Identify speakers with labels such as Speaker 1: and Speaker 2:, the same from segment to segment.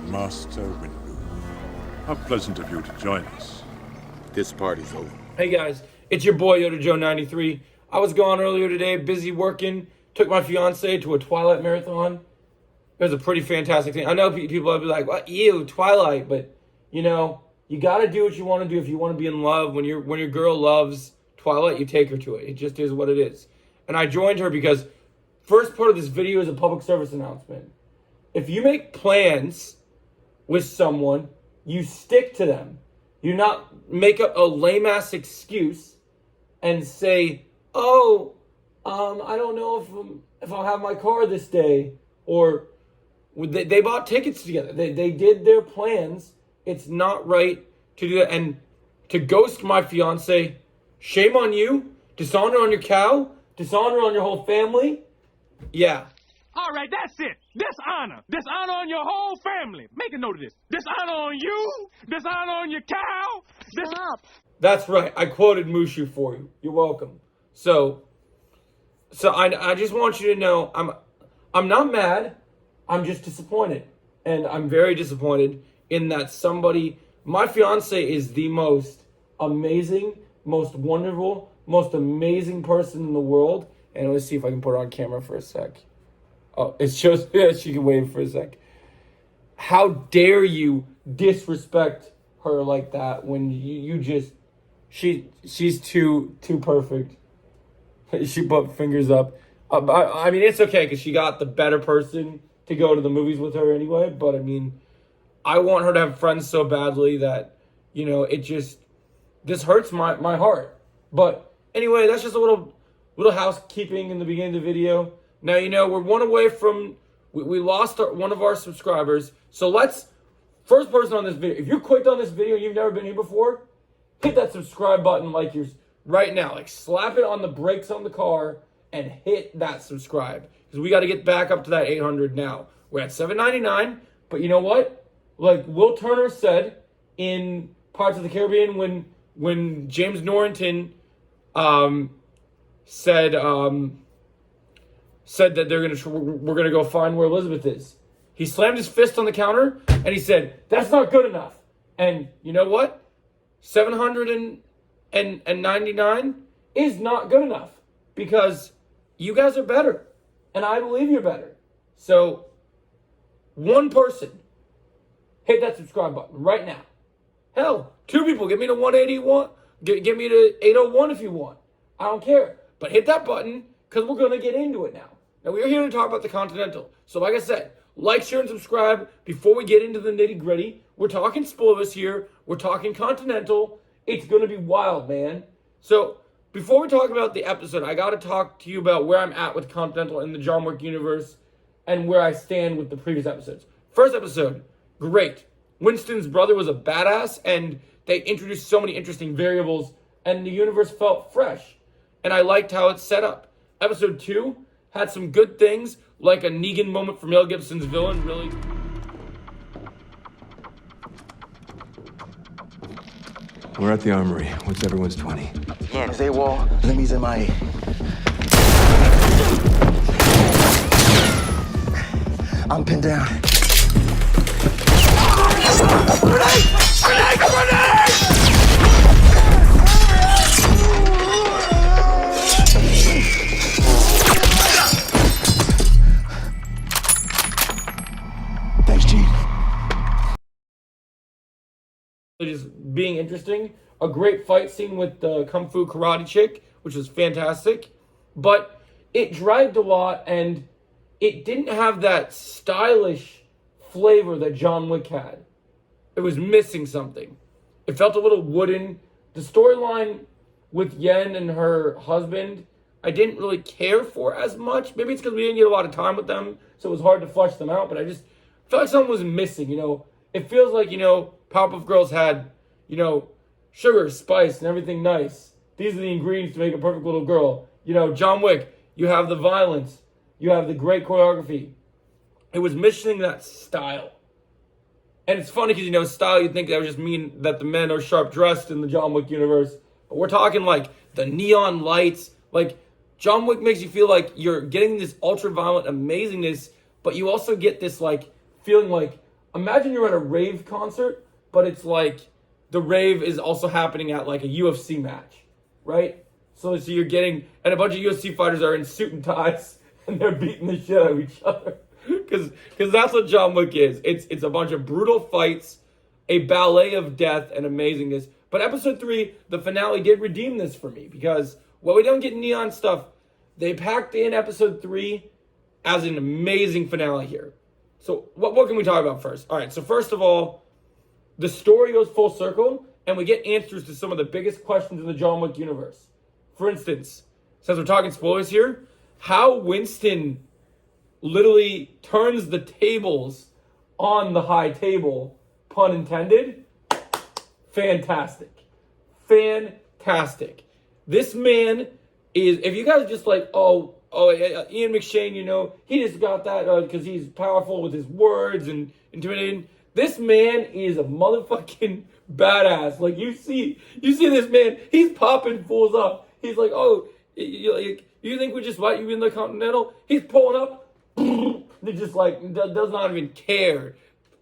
Speaker 1: Master Windu. How pleasant of you to join us.
Speaker 2: This party's over.
Speaker 3: Hey guys, it's your boy Yoda Joe 93. I was gone earlier today, busy working. Took my fiance to a Twilight marathon. It was a pretty fantastic thing. I know people will be like, "What? Ew, Twilight," but you know, you got to do what you want to do if you want to be in love. When your girl loves Twilight, you take her to it. It just is what it is. And I joined her because first part of this video is a public service announcement. If you make plans with someone, you stick to them. You not make up a lame ass excuse and say, "Oh, I don't know if I'll have my car this day," or they bought tickets together. They did their plans. It's not right to do that. And to ghost my fiance, shame on you. Dishonor on your cow. Dishonor on your whole family. Yeah.
Speaker 4: All right, that's it. Dishonor. Dishonor on your whole family. Make a note of this. Dishonor on you. Dishonor on your cow.
Speaker 5: Stop.
Speaker 3: That's right. I quoted Mushu for you. You're welcome. So I just want you to know I'm not mad. I'm just disappointed. And I'm very disappointed in that my fiance is the most amazing, most wonderful, most amazing person in the world. And let's see if I can put her on camera for a sec. Oh, it shows she can wave for a sec. How dare you disrespect her like that when you just she's too perfect. She put fingers up. I mean, it's okay because she got the better person to go to the movies with her anyway. But I mean, I want her to have friends so badly that, you know, this hurts my heart. But anyway, that's just a little housekeeping in the beginning of the video. Now, you know, we're one away from, we lost one of our subscribers. So first person on this video, if you clicked on this video and you've never been here before, hit that subscribe button like you're right now. Like slap it on the brakes on the car and hit that subscribe. Because we got to get back up to that 800 now. We're at 799, but you know what? Like Will Turner said in Pirates of the Caribbean when James Norrington said that we're gonna go find where Elizabeth is. He slammed his fist on the counter and he said, "That's not good enough." And you know what? 799 is not good enough because you guys are better, and I believe you're better. So, one person, hit that subscribe button right now. Hell, 2 people, get me to 181. Get me to 801 if you want. I don't care. But hit that button because we're going to get into it now. Now, we're here to talk about the Continental. So, like I said, like, share, and subscribe before we get into the nitty-gritty. We're talking spoilers here. We're talking Continental. It's going to be wild, man. So, before we talk about the episode, I got to talk to you about where I'm at with Continental in the John Wick universe and where I stand with the previous episodes. First episode, great. Winston's brother was a badass, and they introduced so many interesting variables, and the universe felt fresh. And I liked how it's set up. Episode 2 had some good things, like a Negan moment from Mel Gibson's villain, really.
Speaker 6: We're at the armory. What's everyone's 20?
Speaker 7: Yeah, there's AWOL. Lemmy's MIA. I'm pinned down. Grenade! Grenade! Grenade! Thanks, Gene.
Speaker 3: Just being interesting. A great fight scene with the Kung Fu Karate chick, which was fantastic. But it dragged a lot, and it didn't have that stylish flavor that John Wick had. It was missing something. It felt a little wooden. The storyline with Yen and her husband, I didn't really care for as much. Maybe it's because we didn't get a lot of time with them, so it was hard to flesh them out. But I just felt like something was missing, you know. It feels like, you know, Powerpuff Girls had, you know, sugar, spice, and everything nice. These are the ingredients to make a perfect little girl. You know, John Wick, you have the violence. You have the great choreography. It was missing that style. And it's funny because, you know, style, you'd think that would just mean that the men are sharp dressed in the John Wick universe. But we're talking like the neon lights. Like, John Wick makes you feel like you're getting this ultra-violent amazingness, but you also get this, like, feeling like, imagine you're at a rave concert, but it's like the rave is also happening at like a UFC match, right? So you're getting, and a bunch of UFC fighters are in suit and ties, and they're beating the shit out of each other. Because that's what John Wick is. It's a bunch of brutal fights, a ballet of death and amazingness. But episode 3, the finale, did redeem this for me. Because while we don't get neon stuff, they packed in episode 3 as an amazing finale here. So what can we talk about first? All right, so first of all, the story goes full circle, and we get answers to some of the biggest questions in the John Wick universe. For instance, since we're talking spoilers here, how Winston literally turns the tables on the high table, pun intended. Fantastic. Fantastic. This man is, if you guys are just like, Ian McShane, you know, he just got that because he's powerful with his words and intimidating. This man is a motherfucking badass. Like, you see this man, he's popping fools up. He's like, oh, you think we just let you in the Continental? He's pulling up. They just like, does not even care.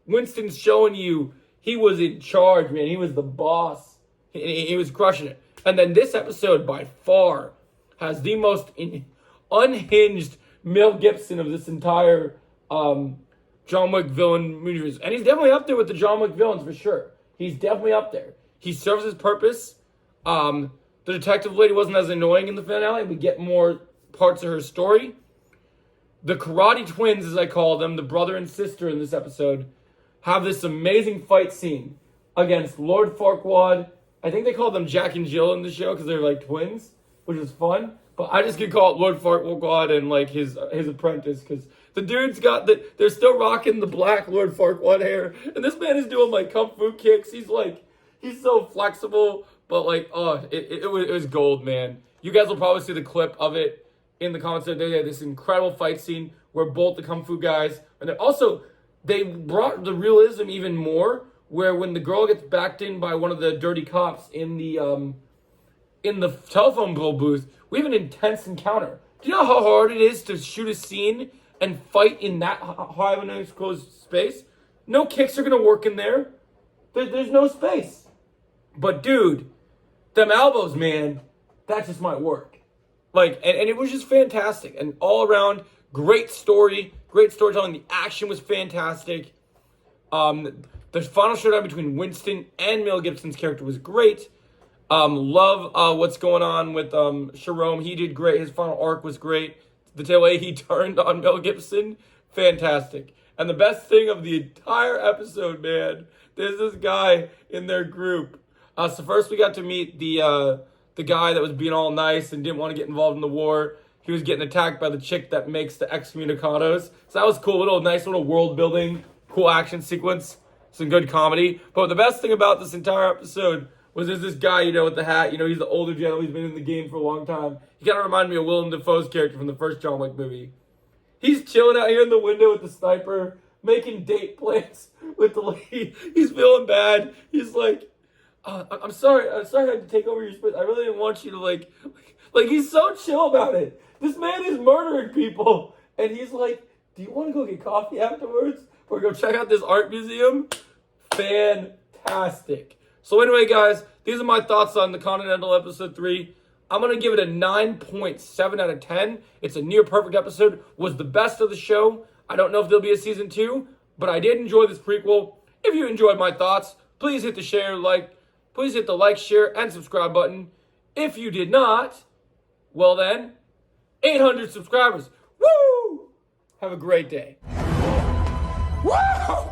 Speaker 3: Winston's showing you he was in charge, man. He was the boss. He was crushing it. And then this episode, by far, has the most unhinged Mel Gibson of this entire John Wick villain movies. And he's definitely up there with the John Wick villains for sure. He's definitely up there. He serves his purpose. The detective lady wasn't as annoying in the finale. We get more parts of her story. The karate twins, as I call them, the brother and sister in this episode, have this amazing fight scene against Lord Farquaad. I think they call them Jack and Jill in the show because they're like twins, which is fun. But I just could call it Lord Farquaad and like his apprentice because the dude's got they're still rocking the black Lord Farquaad hair, and this man is doing like kung fu kicks. He's so flexible, but like it was gold, man. You guys will probably see the clip of it in the comments today. They had this incredible fight scene where both the kung fu guys, and then also they brought the realism even more, where when the girl gets backed in by one of the dirty cops in the telephone pole booth, we have an intense encounter. Do you know how hard it is to shoot a scene and fight in that high of an enclosed space? No kicks are gonna work in there. There's no space. But dude, them elbows, man, that just might work. Like, and it was just fantastic. And all around, great story, great storytelling. The action was fantastic. The final showdown between Winston and Mel Gibson's character was great. Love what's going on with Sharon. He did great. His final arc was great. The way he turned on Mel Gibson, fantastic. And the best thing of the entire episode, man, there's this guy in their group. So first we got to meet the guy that was being all nice and didn't want to get involved in the war. He was getting attacked by the chick that makes the excommunicados. So that was cool. Nice little world building, cool action sequence, some good comedy. But the best thing about this entire episode was there's this guy, with the hat. He's the older gentleman. He's been in the game for a long time. He kind of reminded me of Willem Dafoe's character from the first John Wick movie. He's chilling out here in the window with the sniper, making date plans with the lady. He's feeling bad. He's like, I'm sorry I had to take over your space. I really didn't want you to like he's so chill about it. This man is murdering people. And he's like, do you want to go get coffee afterwards? Or go check out this art museum? Fantastic. So anyway, guys, these are my thoughts on the Continental episode 3. I'm going to give it a 9.7 out of 10. It's a near perfect episode. Was the best of the show. I don't know if there'll be a season 2, but I did enjoy this prequel. If you enjoyed my thoughts, please hit the like, share, and subscribe button. If you did not, well then, 800 subscribers. Woo! Have a great day.
Speaker 7: Woo!